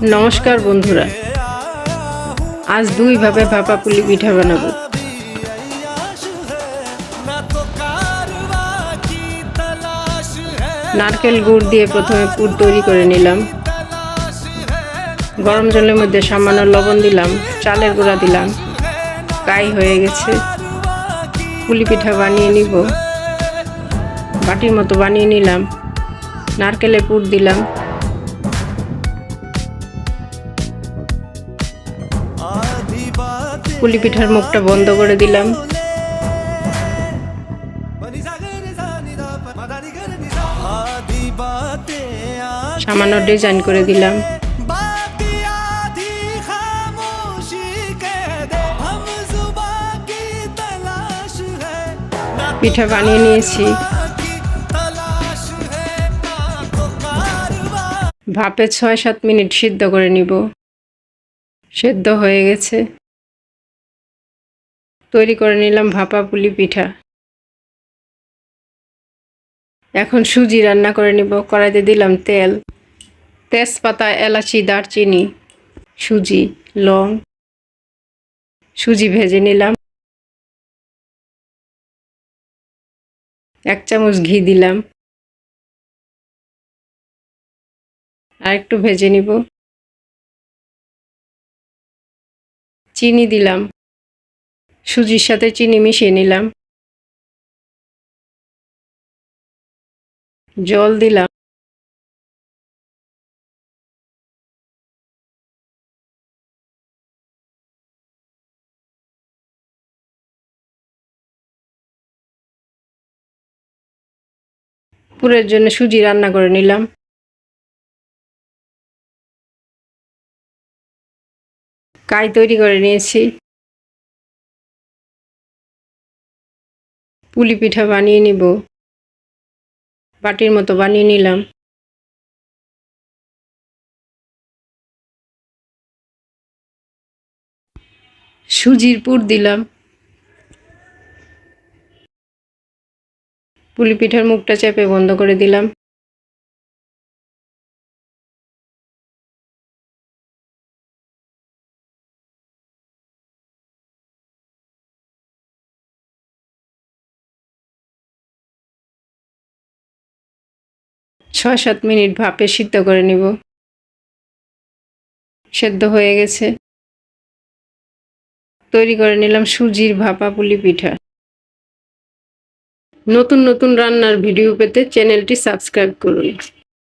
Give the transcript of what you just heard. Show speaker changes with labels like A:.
A: নমস্কার বন্ধুরা, আজ দুইভাবে ভাপা পুলি পিঠা বানাবো। নারকেল গুড় দিয়ে প্রথমে পুর তৈরি করে নিলাম। গরম জলের মধ্যে সামান্য লবণ দিলাম, চালের গুঁড়া দিলাম। কাই হয়ে গেছে, পুলি পিঠা বানিয়ে নিব। বাটির মতো বানিয়ে নিলাম, নারকেলের পুর দিলাম, পুলি পিঠার মুখটা বন্ধ করে দিলাম, সামান্য ডিজাইন করে দিলাম। পিঠা বানিয়ে নিয়েছি। ভাপে ৬-৭ মিনিট সিদ্ধ করে নিব। সেদ্ধ হয়ে গেছে, তৈরি করে নিলাম ভাপা পুলি পিঠা। এখন সুজি রান্না করে নিব। কড়াইতে দিলাম তেল, তেজপাতা, এলাচি, দারচিনি, সুজি, লং। সুজি ভেজে নিলাম। ১ চামচ ঘি দিলাম, আর একটু ভেজে নিব। চিনি দিলাম, সুজির সাথে চিনি মিশিয়ে নিলাম। জল দিলাম। পুরের জন্য সুজি রান্না করে নিলাম। কাই তৈরি করে নিয়েছি। পুলি পিঠা বানিয়ে নিব। বাটির মতো বানিয়ে নিলাম। সুজির পুর দিলাম। পুলি পিঠার মুখটা চেপে বন্ধ করে দিলাম। ছয় ৭ মিনিট ভাপে সিদ্ধ করে নিব। সেদ্ধ হয়ে গেছে, তৈরি করে নিলাম সুজির ভাপা পুলি পিঠা। নতুন নতুন রান্নার ভিডিও পেতে চ্যানেলটি সাবস্ক্রাইব করুন।